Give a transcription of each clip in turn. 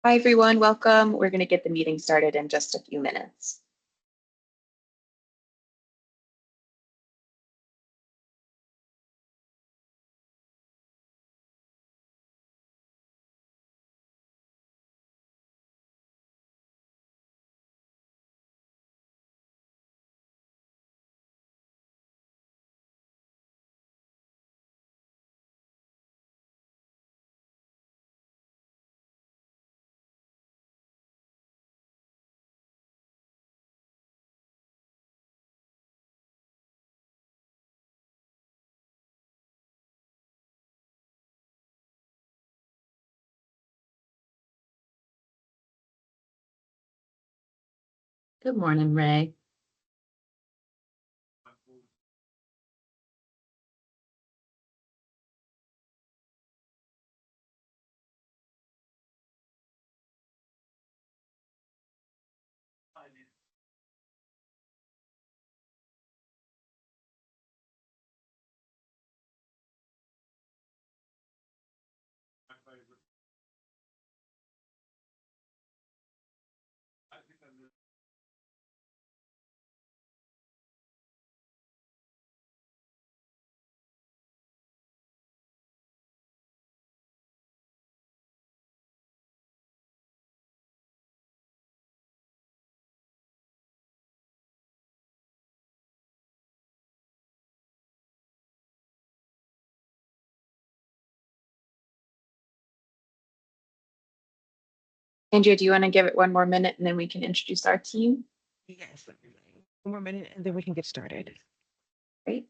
Hi, everyone. Welcome. We're going to get the meeting started in just a few minutes. Good morning, Ray. Andrea, do you want to give it one more minute and then we can introduce our team? Yes. One more minute and then we can get started. Great.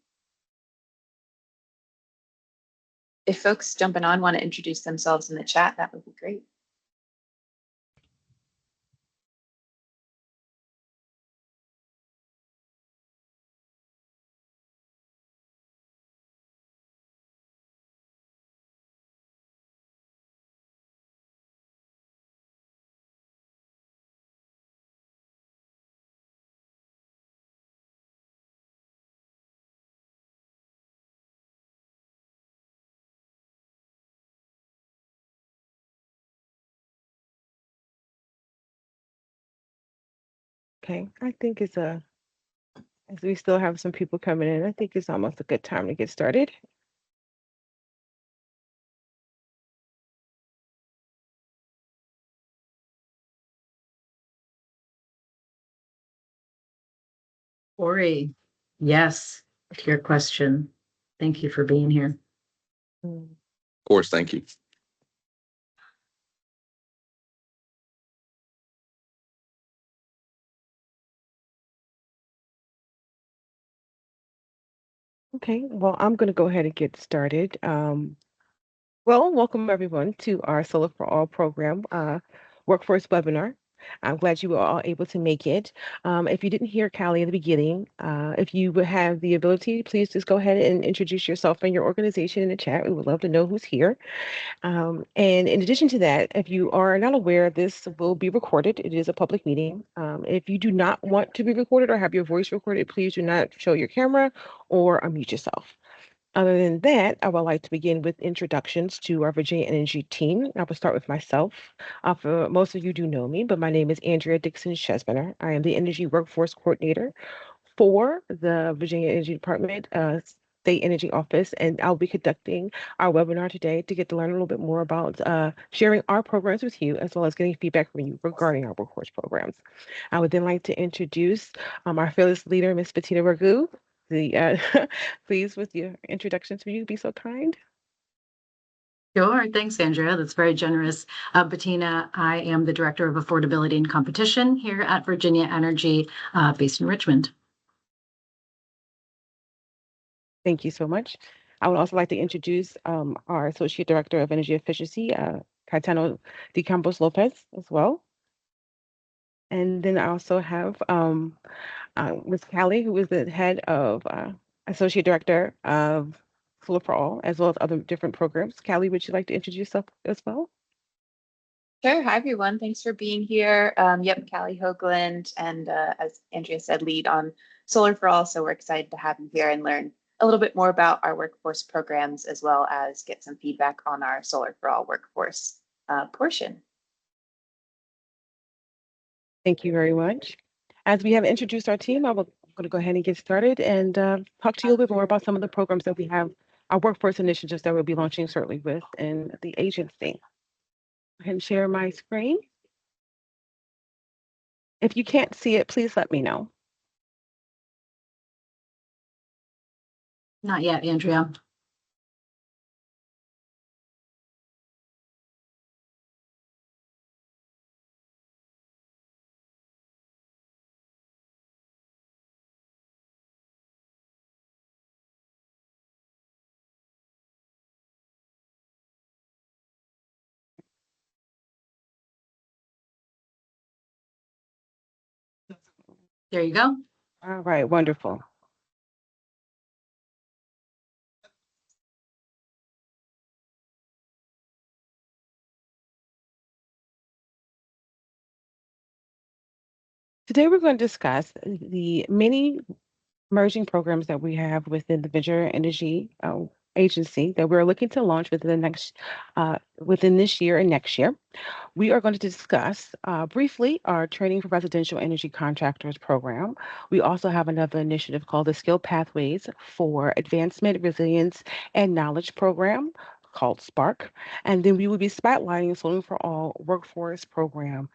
If folks jumping on want to introduce themselves in the chat, that would be great. Okay. I think as we still have some people coming in, I think it's almost a good time to get started. Ori, yes, to your question. Thank you for being here. Mm. Of course, thank you. Okay. Well, I'm going to go ahead and get started. Well, welcome everyone to our Solar for All program workforce webinar. I'm glad you were all able to make it. If you didn't hear Callie in the beginning, if you would have the ability, please just go ahead and introduce yourself and your organization in the chat. We would love to know who's here. And in addition to that, if you are not aware, this will be recorded. It is a public meeting. If you do not want to be recorded or have your voice recorded, please do not show your camera or unmute yourself. Other than that, I would like to begin with introductions to our Virginia Energy team. I will start with myself. For most of you do know me, but my name is Andrea Dixon Chesbiner. I am the Energy Workforce Coordinator for the Virginia Energy Department, State Energy Office, and I'll be conducting our webinar today to get to learn a little bit more about sharing our programs with you, as well as getting feedback from you regarding our workforce programs. I would then like to introduce our fearless leader, Ms. Bettina Ragu. Please, with your introductions, will you be so kind? Sure. Thanks, Andrea. That's very generous. Bettina, I am the Director of Affordability and Competition here at Virginia Energy, based in Richmond. Thank you so much. I would also like to introduce our Associate Director of Energy Efficiency, Caetano de Campos Lopez, as well. And then I also have Ms. Callie, who is the head of Associate Director of Solar for All, as well as other different programs. Callie, would you like to introduce yourself as well? Sure. Hi, everyone. Thanks for being here. Yep, Callie Hoagland, and as Andrea said, lead on Solar for All. So we're excited to have you here and learn a little bit more about our workforce programs, as well as get some feedback on our Solar for All workforce portion. Thank you very much. As we have introduced our team, I'm going to go ahead and get started and talk to you a little bit more about some of the programs that we have, our workforce initiatives that we'll be launching shortly with in the agency. Go ahead and share my screen. If you can't see it, please let me know. Not yet, Andrea. There you go. All right, wonderful. Today we're going to discuss the many merging programs that we have within the Venture Energy Agency that we're looking to launch within the within this year and next year. We are going to discuss briefly our Training for Residential Energy Contractors program. We also have another initiative called the Skill Pathways for Advancement, Resilience, and Knowledge program called SPARK. And then we will be spotlighting Solar for All workforce program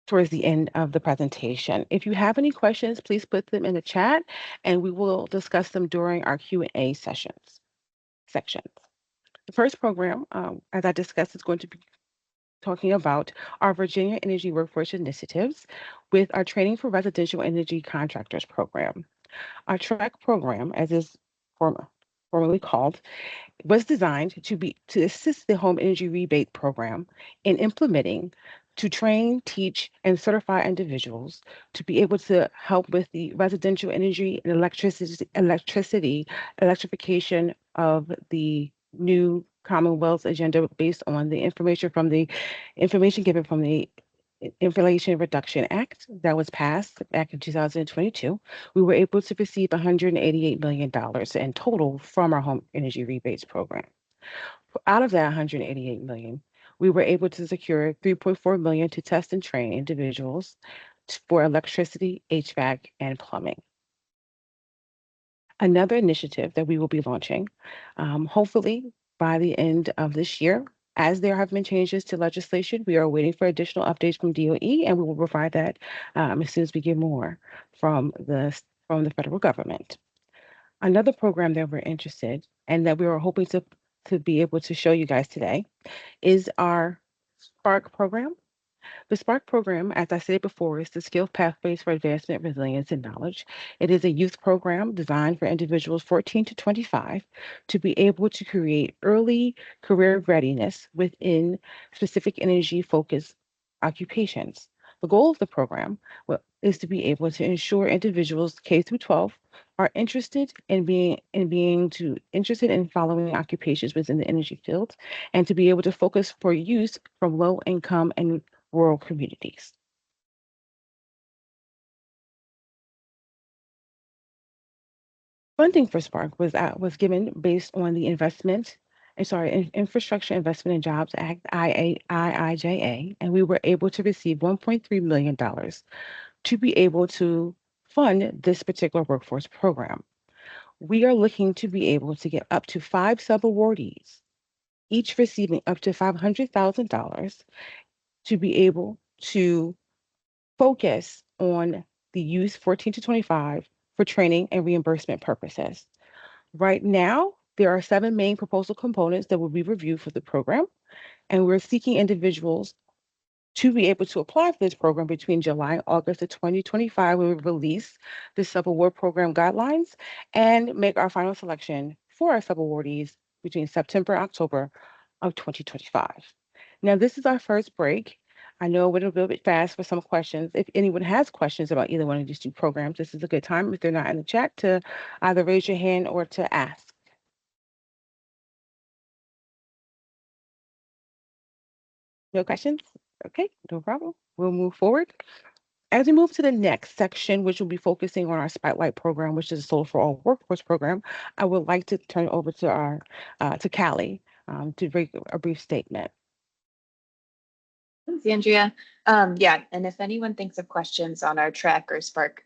towards the end of the presentation. If you have any questions, please put them in the chat and we will discuss them during our Q&A sections. The first program, as I discussed, is going to be talking about our Virginia Energy Workforce Initiatives with our Training for Residential Energy Contractors program. Our TREC program, as is formerly called, was designed to assist the home energy rebate program in implementing to train, teach, and certify individuals to be able to help with the residential energy and electrification of the new Commonwealth's agenda based on the information given from the Inflation Reduction Act that was passed back in 2022. We were able to receive $188 million in total from our home energy rebates program. Out of that 188 million, we were able to secure 3.4 million to test and train individuals for electricity, HVAC, and plumbing. Another initiative that we will be launching, hopefully by the end of this year, as there have been changes to legislation, we are waiting for additional updates from DOE, and we will provide that as soon as we get more from the federal government. Another program that we're interested and that we were hoping to be able to show you guys today is our SPARK program. The SPARK program, as I said before, is the Skill Pathways for Advancement, Resilience, and Knowledge. It is a youth program designed for individuals 14 to 25 to be able to create early career readiness within specific energy-focused occupations. The goal of the program is to be able to ensure individuals K through 12 are interested in following occupations within the energy field and to be able to focus for youth from low income and rural communities. Funding for SPARK was given based on the Infrastructure Investment and Jobs Act, IIJA, and we were able to receive $1.3 million to be able to fund this particular workforce program. We are looking to be able to get up to 5 sub-awardees, each receiving up to $500,000 to be able to focus on the youth 14 to 25 for training and reimbursement purposes. Right now, there are 7 main proposal components that will be reviewed for the program, and we're seeking individuals to be able to apply for this program between July and August of 2025, we will release the sub-award program guidelines and make our final selection for our sub-awardees between September and October of 2025. Now, this is our first break. I know it went a little bit fast for some questions. If anyone has questions about either one of these 2 programs, this is a good time, if they're not in the chat, to either raise your hand or to ask. No questions? Okay, no problem. We'll move forward. As we move to the next section, which will be focusing on our Spotlight program, which is a Solar for All workforce program, I would like to turn it over to Callie to make a brief statement. Thanks, Andrea. Yeah, and if anyone thinks of questions on our Trek or Spark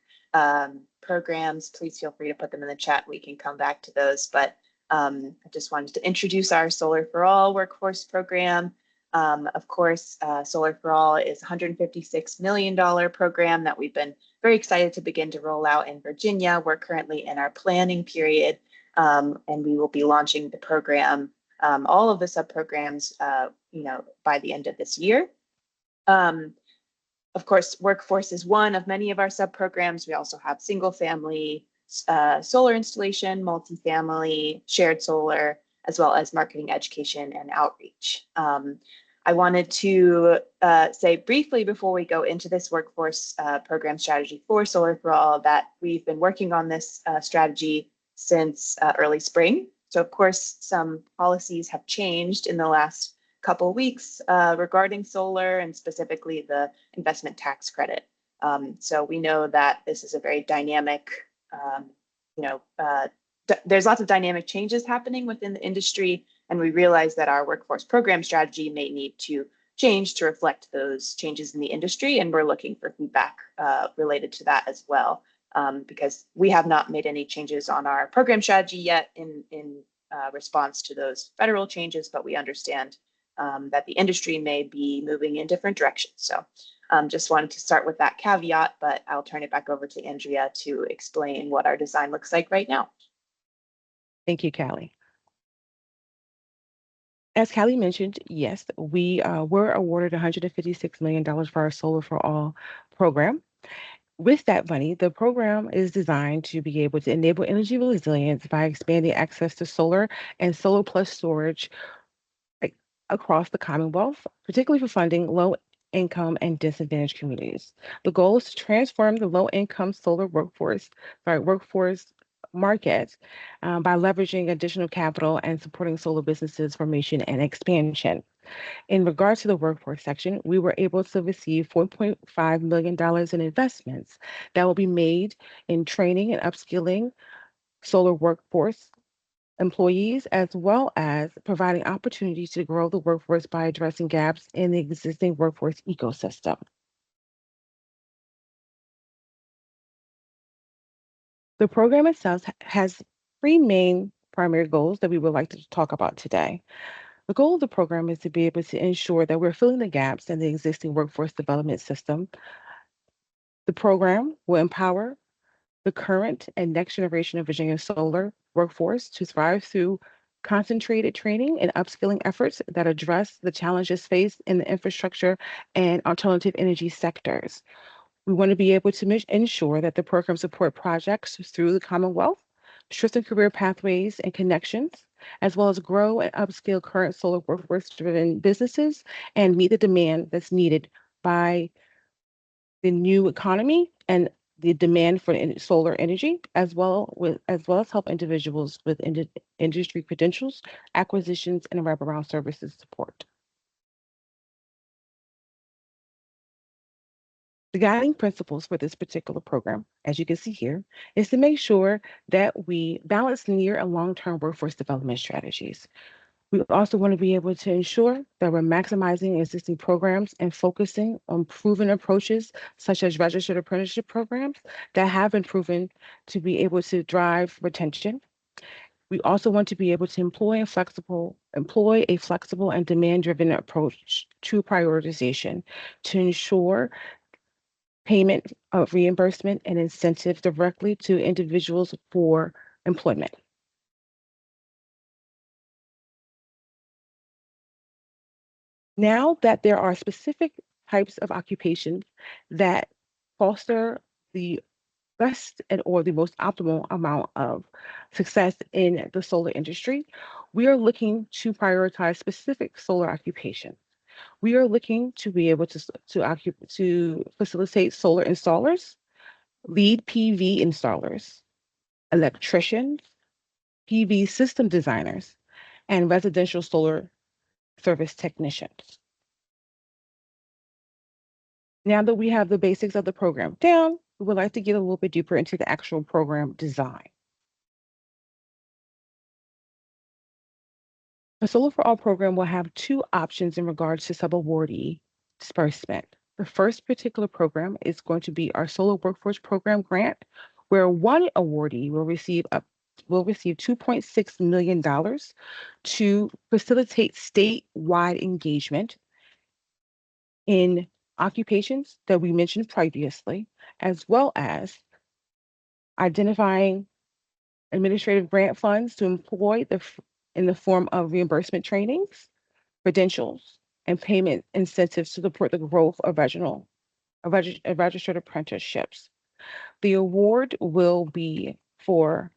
programs, please feel free to put them in the chat. We can come back to those. But I just wanted to introduce our Solar for All workforce program. Of course, Solar for All is a $156 million program that we've been very excited to begin to roll out in Virginia. We're currently in our planning period, and we will be launching the program, all of the sub-programs, by the end of this year. Of course, workforce is one of many of our sub-programs. We also have single family solar installation, multifamily, shared solar, as well as marketing, education, and outreach. I wanted to say briefly before we go into this workforce program strategy for Solar for All that we've been working on this strategy since early spring. So of course, some policies have changed in the last couple weeks regarding solar and specifically the investment tax credit. So we know that this is a very dynamic, there's lots of dynamic changes happening within the industry, and we realize that our workforce program strategy may need to change to reflect those changes in the industry, and we're looking for feedback related to that as well, because we have not made any changes on our program strategy yet in response to those federal changes, but we understand that the industry may be moving in different directions. So just wanted to start with that caveat, but I'll turn it back over to Andrea to explain what our design looks like right now. Thank you, Callie. As Callie mentioned, yes, we were awarded $156 million for our Solar for All program. With that money, the program is designed to be able to enable energy resilience by expanding access to solar and solar plus storage across the Commonwealth, particularly for funding low-income and disadvantaged communities. The goal is to transform the low-income solar workforce market by leveraging additional capital and supporting solar businesses formation and expansion. In regards to the workforce section, we were able to receive $4.5 million in investments that will be made in training and upskilling solar workforce employees, as well as providing opportunities to grow the workforce by addressing gaps in the existing workforce ecosystem. The program itself has three main primary goals that we would like to talk about today. The goal of the program is to be able to ensure that we're filling the gaps in the existing workforce development system. The program will empower the current and next generation of Virginia solar workforce to thrive through concentrated training and upskilling efforts that address the challenges faced in the infrastructure and alternative energy sectors. We want to be able to ensure that the program support projects through the Commonwealth, strengthen career pathways and connections, as well as grow and upskill current solar workforce-driven businesses and meet the demand that's needed by the new economy and the demand for solar energy, as well as help individuals with industry credentials, acquisitions, and wraparound services support. The guiding principles for this particular program, as you can see here, is to make sure that we balance near and long-term workforce development strategies. We also want to be able to ensure that we're maximizing existing programs and focusing on proven approaches, such as registered apprenticeship programs that have been proven to be able to drive retention. We also want to be able to employ a flexible and demand-driven approach to prioritization to ensure payment of reimbursement and incentives directly to individuals for employment. Now that there are specific types of occupations that foster the best or the most optimal amount of success in the solar industry, we are looking to prioritize specific solar occupations. We are looking to be able to facilitate solar installers, lead PV installers, electricians, PV system designers, and residential solar service technicians. Now that we have the basics of the program down, we would like to get a little bit deeper into the actual program design. The Solar for All program will have two options in regards to subawardee disbursement. The first particular program is going to be our Solar Workforce Program grant, where one awardee will receive $2.6 million to facilitate statewide engagement in occupations that we mentioned previously, as well as identifying administrative grant funds to employ in the form of reimbursement trainings, credentials, and payment incentives to support the growth of registered apprenticeships. The award will be for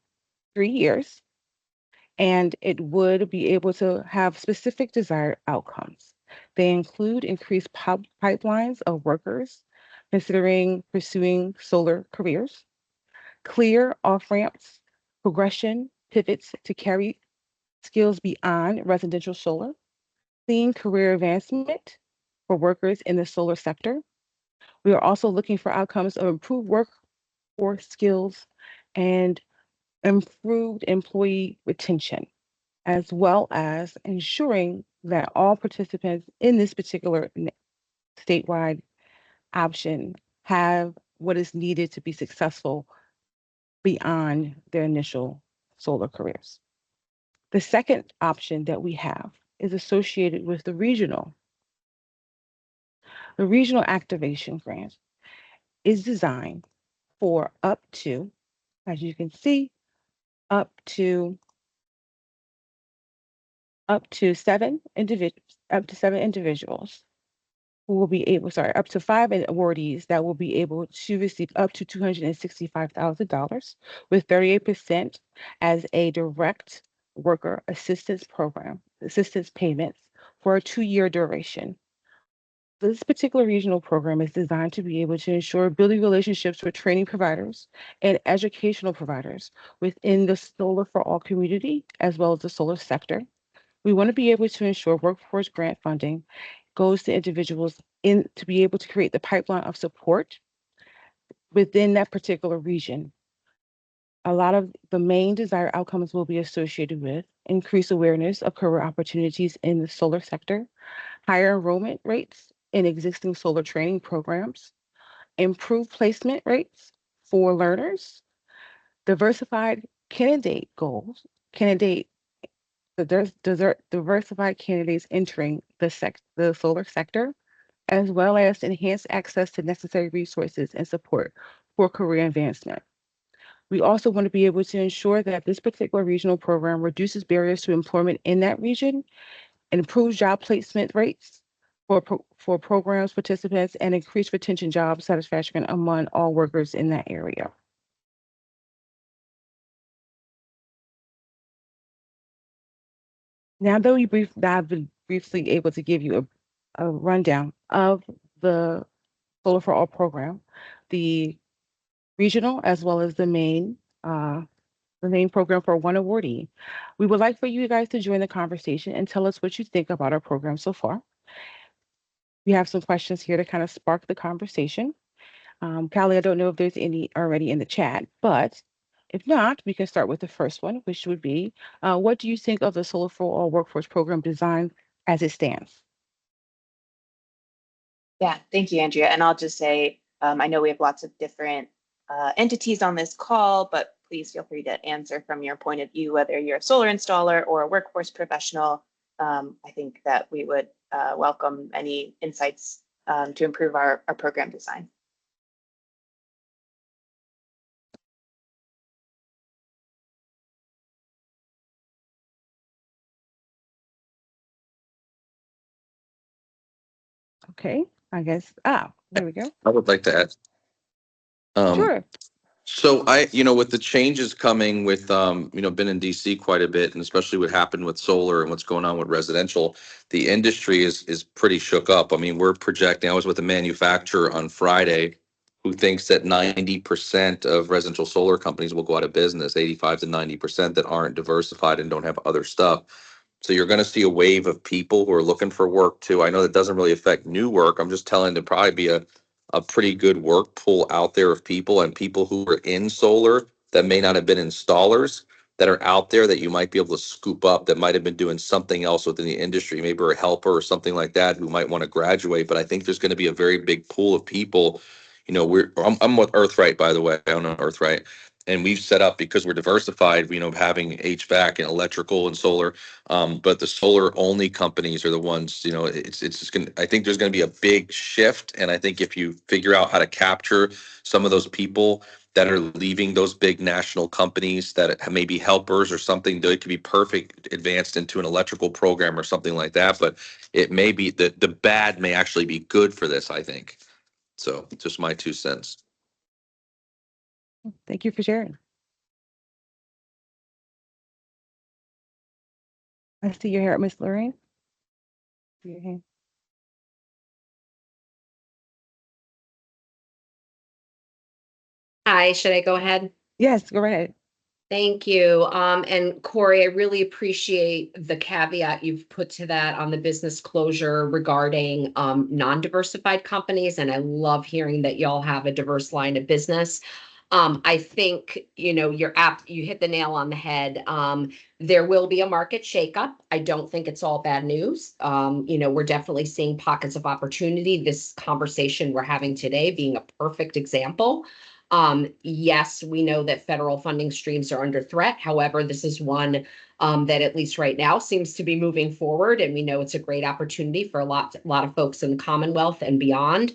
3 years, and it would be able to have specific desired outcomes. They include increased pipelines of workers considering pursuing solar careers, clear off ramps, progression pivots to carry skills beyond residential solar, clean career advancement for workers in the solar sector. We are also looking for outcomes of improved workforce skills and improved employee retention, as well as ensuring that all participants in this particular statewide option have what is needed to be successful beyond their initial solar careers. The second option that we have is associated with the regional. The regional activation grant is designed for up to, as you can see, up to up to seven individuals who will be able, sorry, up to five awardees that will be able to receive up to $265,000 with 38% as a direct worker assistance payments for a 2-year duration. This particular regional program is designed to be able to ensure building relationships with training providers and educational providers within the Solar for All community, as well as the solar sector. We want to be able to ensure workforce grant funding goes to individuals to be able to create the pipeline of support within that particular region. A lot of the main desired outcomes will be associated with increased awareness of career opportunities in the solar sector, higher enrollment rates in existing solar training programs, improved placement rates for learners, diversified candidate goals, diversified candidates entering the solar sector, as well as enhanced access to necessary resources and support for career advancement. We also want to be able to ensure that this particular regional program reduces barriers to employment in that region and improves job placement rates for programs participants and increase retention job satisfaction among all workers in that area. Now that I've been briefly able to give you a rundown of the Solar for All program, the regional as well as the main program for one awardee. We would like for you guys to join the conversation and tell us what you think about our program so far. We have some questions here to kind of spark the conversation. Callie, I don't know if there's any already in the chat, but if not, we can start with the first one, which would be, what do you think of the Solar for All Workforce Program design as it stands? Yeah, thank you, Andrea. And I'll just say, I know we have lots of different entities on this call, but please feel free to answer from your point of view, whether you're a solar installer or a workforce professional. I think that we would welcome any insights to improve our program design. Okay, I guess, there we go. I would like to add. Sure. So with the changes coming with, been in DC quite a bit, and especially what happened with solar and what's going on with residential, the industry is pretty shook up. I mean, we're projecting, I was with a manufacturer on Friday who thinks that 90% of residential solar companies will go out of business, 85 to 90% that aren't diversified and don't have other stuff. So you're going to see a wave of people who are looking for work too. I know that doesn't really affect new work. I'm just telling to probably be a pretty good work pool out there of people and people who are in solar that may not have been installers that are out there that you might be able to scoop up that might have been doing something else within the industry, maybe a helper or something like that who might want to graduate. But I think there's going to be a very big pool of people. I'm with Earthright, by the way. I own Earthright. And we've set up, because we're diversified, having HVAC and electrical and solar. But the solar only companies are the ones, it's just going to, I think there's going to be a big shift. And I think if you figure out how to capture some of those people that are leaving those big national companies that may be helpers or something, they could be perfect advanced into an electrical program or something like that. But it may be the bad may actually be good for this, I think. So just my 2 cents. Thank you for sharing. I see your hand, Miss Lorraine. Your hand. Hi, should I go ahead? Yes, go ahead. Thank you. And Corey, I really appreciate the caveat you've put to that on the business closure regarding non-diversified companies. And I love hearing that y'all have a diverse line of business. I think, you hit the nail on the head. There will be a market shakeup. I don't think it's all bad news. We're definitely seeing pockets of opportunity. This conversation we're having today being a perfect example. Yes, we know that federal funding streams are under threat. However, this is one that at least right now seems to be moving forward, and we know it's a great opportunity for a lot of folks in the Commonwealth and beyond.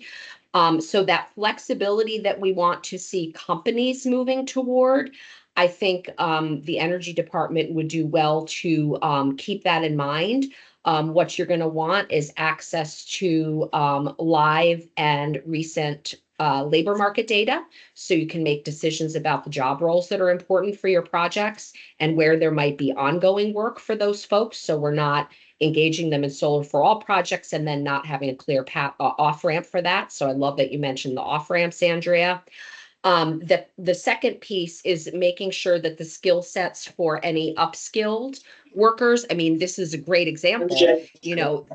So that flexibility that we want to see companies moving toward, I think the Energy Department would do well to keep that in mind. What you're going to want is access to live and recent labor market data, so you can make decisions about the job roles that are important for your projects and where there might be ongoing work for those folks. So we're not engaging them in solar for all projects and then not having a clear path off ramp for that. So I love that you mentioned the off ramps, Andrea. The second piece is making sure that the skill sets for any upskilled workers, I mean, this is a great example.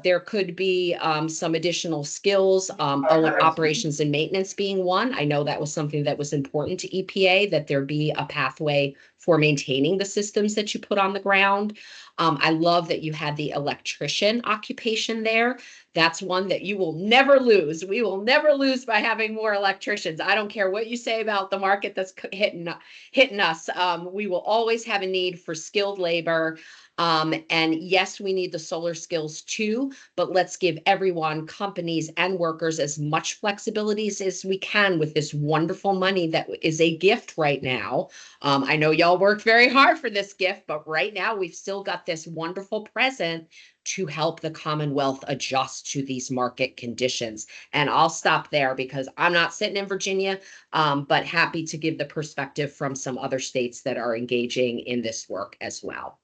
There could be some additional skills, operations and maintenance being one. I know that was something that was important to EPA, that there be a pathway for maintaining the systems that you put on the ground. I love that you had the electrician occupation there. That's one that you will never lose. We will never lose by having more electricians. I don't care what you say about the market that's hitting us. We will always have a need for skilled labor. And yes, we need the solar skills too, but let's give everyone, companies and workers, as much flexibility as we can with this wonderful money that is a gift right now. I know y'all worked very hard for this gift, but right now we've still got this wonderful present to help the Commonwealth adjust to these market conditions. And I'll stop there because I'm not sitting in Virginia, but happy to give the perspective from some other states that are engaging in this work as well.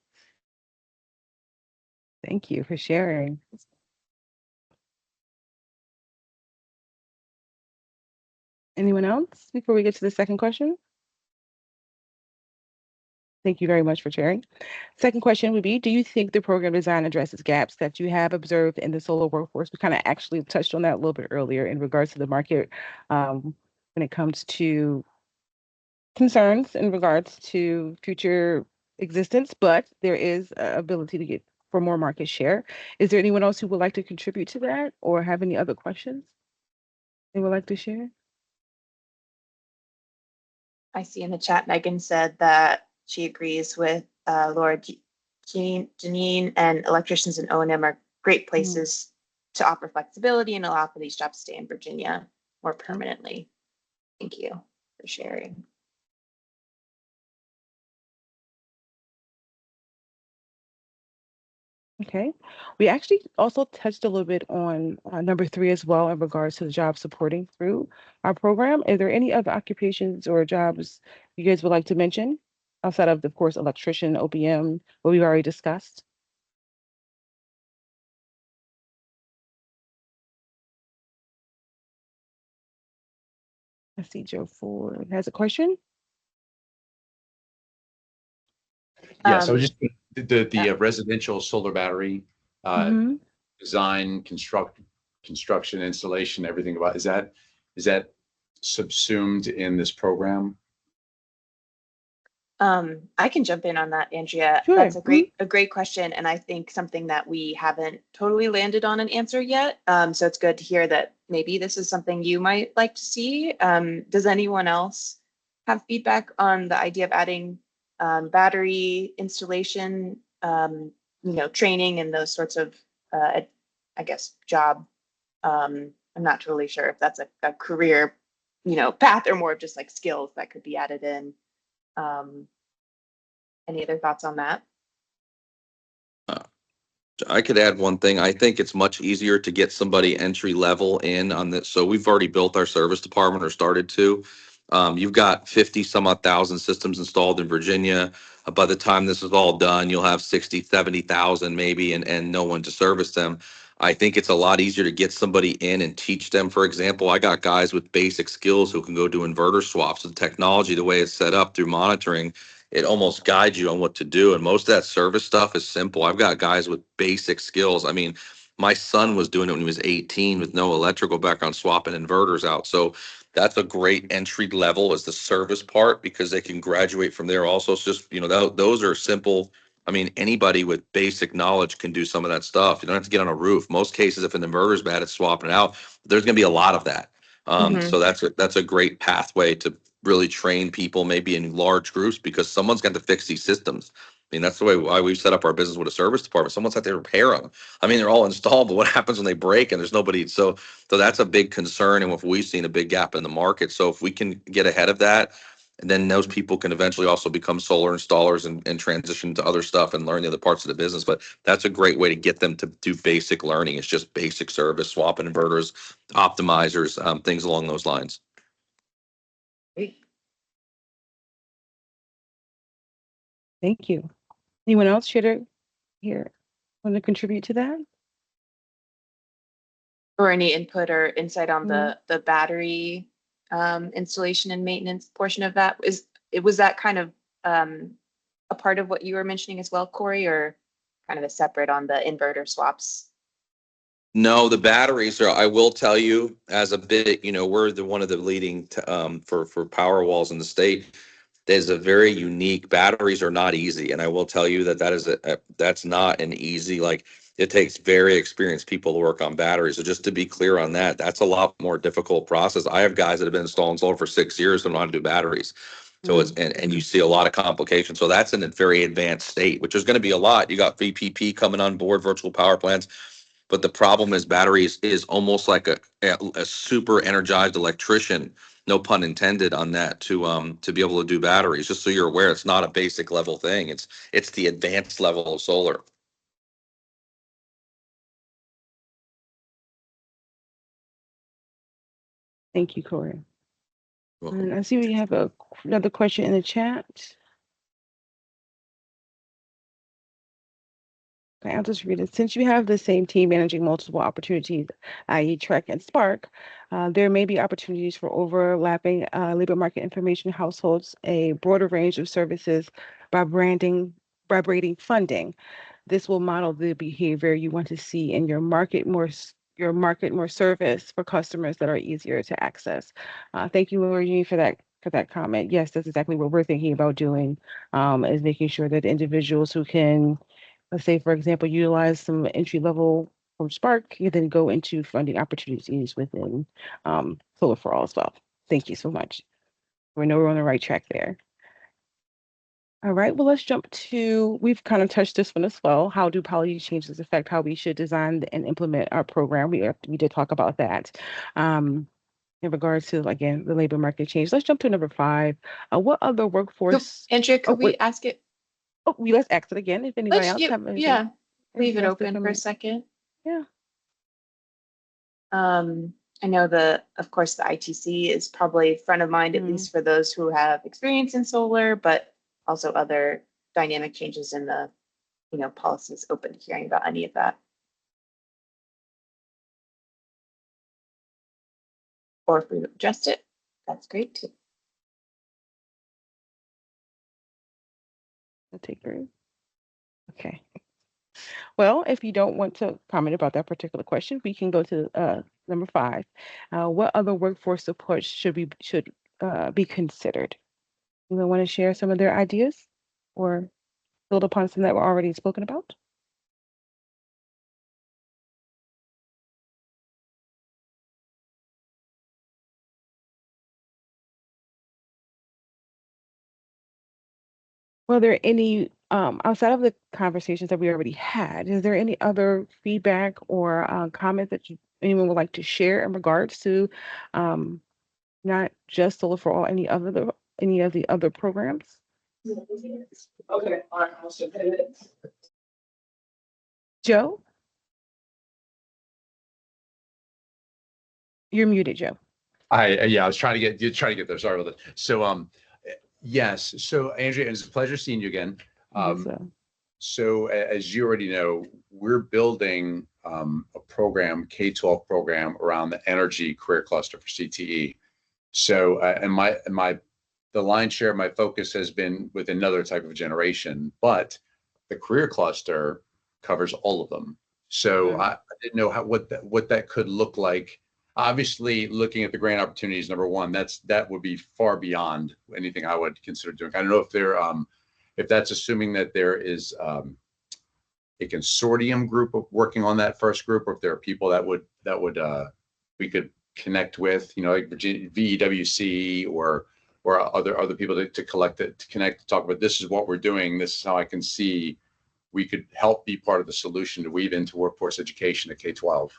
Thank you for sharing. Anyone else before we get to the second question? Thank you very much for sharing. Second question would be, do you think the program design addresses gaps that you have observed in the solar workforce? We kind of actually touched on that a little bit earlier in regards to the market when it comes to concerns in regards to future existence, but there is ability to get for more market share. Is there anyone else who would like to contribute to that or have any other questions they would like to share? I see in the chat, Megan said that she agrees with Laura, Janine, and electricians and O&M are great places to offer flexibility and allow for these jobs to stay in Virginia more permanently. Thank you for sharing. Okay. We actually also touched a little bit on number 3 as well in regards to the job supporting through our program. Are there any other occupations or jobs you guys would like to mention outside of course, electrician, OPM, what we've already discussed? I see Joe Ford has a question. Yeah, so just the residential solar battery Mhm. design, construction, installation, everything about, is that subsumed in this program? I can jump in on that, Andrea. Sure. That's a great question, and I think something that we haven't totally landed on an answer yet. So it's good to hear that maybe this is something you might like to see. Does anyone else have feedback on the idea of adding battery installation, training and those sorts of, I guess, job? I'm not totally sure if that's a career, path or more of just like skills that could be added in. Um, any other thoughts on that? I could add one thing. I think it's much easier to get somebody entry level in on this. So we've already built our service department or started to. You've got 50 some odd thousand systems installed in Virginia. By the time this is all done, you'll have 60, 70,000 maybe, and no one to service them. I think it's a lot easier to get somebody in and teach them. For example, I got guys with basic skills who can go do inverter swaps. The technology, the way it's set up through monitoring, it almost guides you on what to do. And most of that service stuff is simple. I've got guys with basic skills. I mean, my son was doing it when he was 18 with no electrical background, swapping inverters out. So that's a great entry level as the service part because they can graduate from there. Also, it's just, those are simple. I mean, anybody with basic knowledge can do some of that stuff. You don't have to get on a roof. Most cases, if an inverter's bad, it's swapping it out. There's going to be a lot of that. So that's a great pathway to really train people maybe in large groups because someone's got to fix these systems. I mean, that's the way why we've set up our business with a service department. Someone's got to repair them. I mean, they're all installed, but what happens when they break and there's nobody? So that's a big concern. And if we've seen a big gap in the market. So if we can get ahead of that, and then those people can eventually also become solar installers and transition to other stuff and learn the other parts of the business. But that's a great way to get them to do basic learning. It's just basic service, swapping inverters, optimizers, things along those lines. Great. Thank you. Anyone else here want to contribute to that? Or any input or insight on the battery installation and maintenance portion of that? Was that kind of a part of what you were mentioning as well, Corey, or kind of a separate on the inverter swaps? No, the batteries are, I will tell you as a bit, we're one of the leading for power walls in the state. There's a very unique, batteries are not easy. And I will tell you that is that's not an easy, like it takes very experienced people to work on batteries. So just to be clear on that, that's a lot more difficult process. I have guys that have been installing solar for 6 years and know how to do batteries. So it's, and you see a lot of complications. So that's in a very advanced state, which is going to be a lot. You got VPP coming on board, virtual power plants. But the problem is batteries is almost like a super energized electrician, no pun intended on that, to be able to do batteries. Just so you're aware, it's not a basic level thing. It's the advanced level of solar. Thank you, Corey. Welcome. And I see we have another question in the chat. Okay, I'll just read it. Since you have the same team managing multiple opportunities, i.e. Trek and Spark, there may be opportunities for overlapping labor market information households, a broader range of services by braiding funding. This will model the behavior you want to see in your market more service for customers that are easier to access. Thank you, Lori, for that comment. Yes, that's exactly what we're thinking about doing, is making sure that individuals who can, let's say, for example, utilize some entry level from Spark, you then go into funding opportunities within Solar for All as well. Thank you so much. We know we're on the right track there. All right, well, let's jump to, we've kind of touched this one as well. How do policy changes affect how we should design and implement our program? We did talk about that. In regards to, again, the labor market change. Let's jump to number 5. What other workforce? Andrea, could we ask it? Oh, let's ask it again if anybody else have anything. Yeah, leave it open for a second. Yeah. I know of course, the ITC is probably front of mind, at least for those who have experience in solar, but also other dynamic changes in the, policies. Open to hearing about any of that. Or if we adjust it, that's great too. I'll take her. Okay. Well, if you don't want to comment about that particular question, we can go to number 5. What other workforce support should be considered? Anyone want to share some of their ideas or build upon some that were already spoken about? Were there any, outside of the conversations that we already had, is there any other feedback or comments that anyone would like to share in regards to not just Solar for All, any of the other programs? Okay, all right, I'll submit it. Joe? You're muted, Joe. Yeah, I was trying to get there. Sorry about that. So, yes. So Andrea, it's a pleasure seeing you again. So as you already know, we're building a program, K-12 program around the energy career cluster for CTE. So, the lion's share of my focus has been with another type of generation, but the career cluster covers all of them. So I didn't know what that could look like. Obviously, looking at the grant opportunities, number one, that would be far beyond anything I would consider doing. I don't know if that's assuming that there is a consortium group of working on that first group, or if there are people that would we could connect with, like Virginia VEWC or other people to connect, to talk about, this is what we're doing. This is how I can see we could help be part of the solution to weave into workforce education at K-12.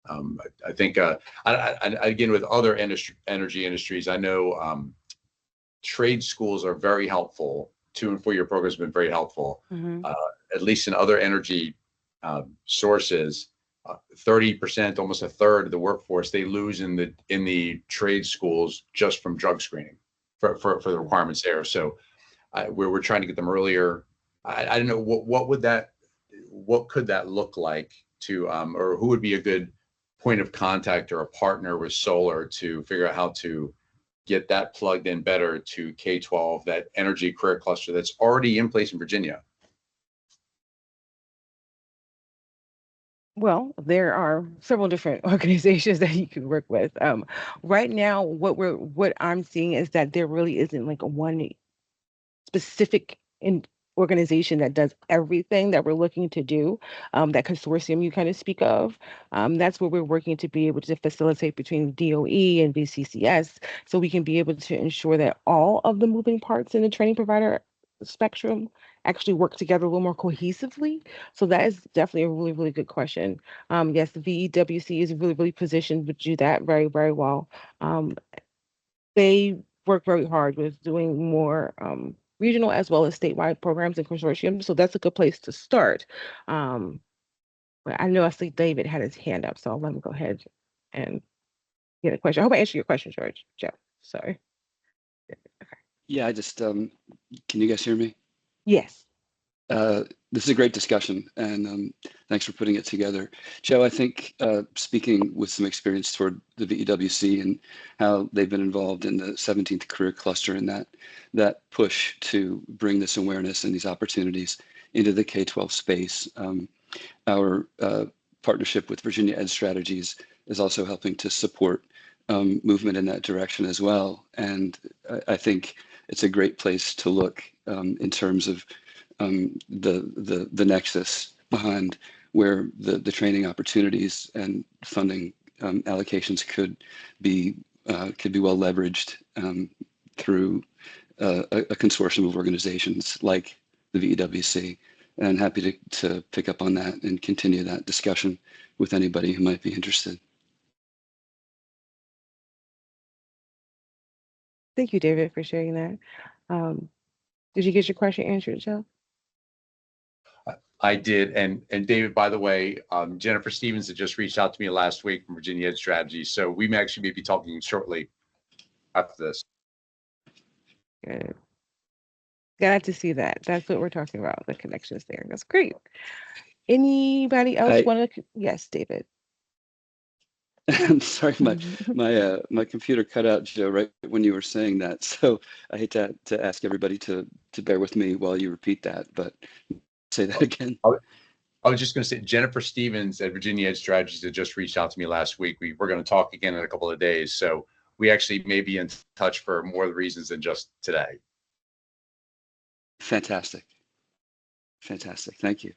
I think, again, with other energy industries, I know trade schools are very helpful. 2 and 4 year programs have been very helpful. At least in other energy sources, 30%, almost a third of the workforce they lose in the trade schools just from drug screening for the requirements there. So we're trying to get them earlier. I don't know what could that look like to, or who would be a good point of contact or a partner with Solar to figure out how to get that plugged in better to K-12, that energy career cluster that's already in place in Virginia. Well, there are several different organizations that you can work with. Right now, what I'm seeing is that there really isn't like one specific organization that does everything that we're looking to do. That consortium you kind of speak of, that's where we're working to be able to facilitate between DOE and VCCS, so we can be able to ensure that all of the moving parts in the training provider spectrum actually work together a little more cohesively. So that is definitely a really, really good question. Yes, the VEWC is really, really positioned to do that very, very well. They work very hard with doing more regional as well as statewide programs and consortiums. So that's a good place to start. But I know I see David had his hand up, so I'll let him go ahead and get a question. I hope I answered your question, Joe. Sorry. Yeah, I just, can you guys hear me? Yes. This is a great discussion, and thanks for putting it together. Joe, I think speaking with some experience toward the VEWC and how they've been involved in the 17th career cluster and that push to bring this awareness and these opportunities into the K-12 space. Our partnership with Virginia Ed Strategies is also helping to support movement in that direction as well. And I think it's a great place to look in terms of the nexus behind where the training opportunities and funding allocations could be well leveraged through a consortium of organizations like the VEWC. And happy to pick up on that and continue that discussion with anybody who might be interested. Thank you, David, for sharing that. Did you get your question answered, Joe? I did. And David, by the way, Jennifer Stevens had just reached out to me last week from Virginia Ed Strategy. So we may actually be talking shortly after this. Good. Glad to see that. That's what we're talking about, the connections there. That's great. Anybody else want to? Yes, David. I'm sorry, my computer cut out, Joe, right when you were saying that. So I hate to ask everybody to bear with me while you repeat that, but say that again. I was just going to say, Jennifer Stevens at Virginia Ed Strategies had just reached out to me last week. We're going to talk again in a couple of days. So we actually may be in touch for more reasons than just today. Fantastic. Fantastic. Thank you.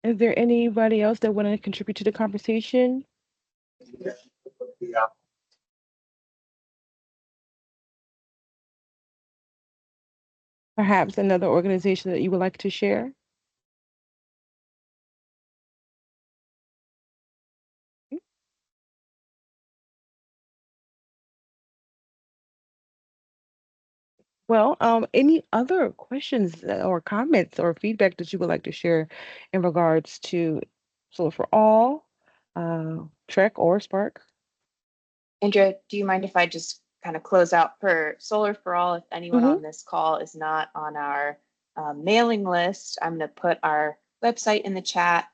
Is there anybody else that want to contribute to the conversation? Yeah. Perhaps another organization that you would like to share? Well, any other questions or comments or feedback that you would like to share in regards to Solar for All, Trek or Spark? Andrea, do you mind if I just kind of close out for Solar for All? If anyone Mhm. on this call is not on our mailing list, I'm going to put our website in the chat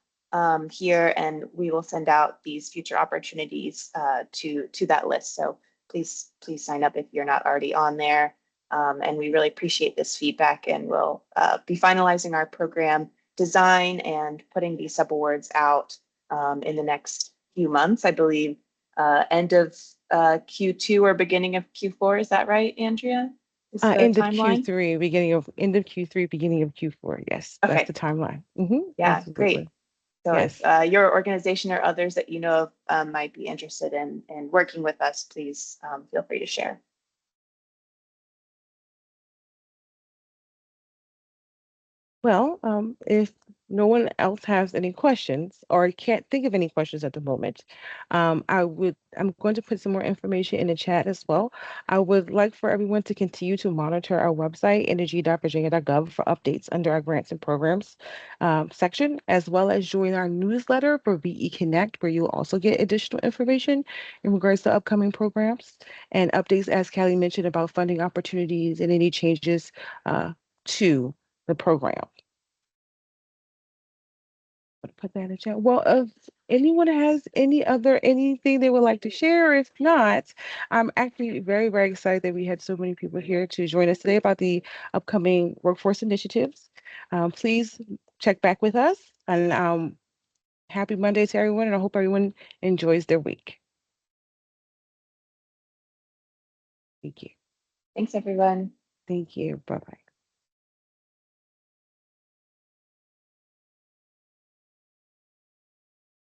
here, and we will send out these future opportunities to that list. So please sign up if you're not already on there. And we really appreciate this feedback, and we'll be finalizing our program design and putting these subawards out in the next few months. I believe end of Q2 or beginning of Q4. Is that right, Andrea? Is the End of timeline? Q3, end of Q3, beginning of Q4. Yes, that's Okay. the timeline. Yeah, great. Absolutely. So Yes. if your organization or others that you know of might be interested in working with us, please feel free to share. Well, if no one else has any questions or can't think of any questions at the moment, I'm going to put some more information in the chat as well. I would like for everyone to continue to monitor our website, energy.virginia.gov, for updates under our grants and programs section, as well as join our newsletter for VE Connect, where you'll also get additional information in regards to upcoming programs and updates, as Callie mentioned, about funding opportunities and any changes to the program. Put that in the chat. Well, if anyone has anything they would like to share, if not, I'm actually very, very excited that we had so many people here to join us today about the upcoming workforce initiatives. Please check back with us, and happy Monday to everyone, and I hope everyone enjoys their week. Thank you. Thanks, everyone. Thank you. Bye-bye.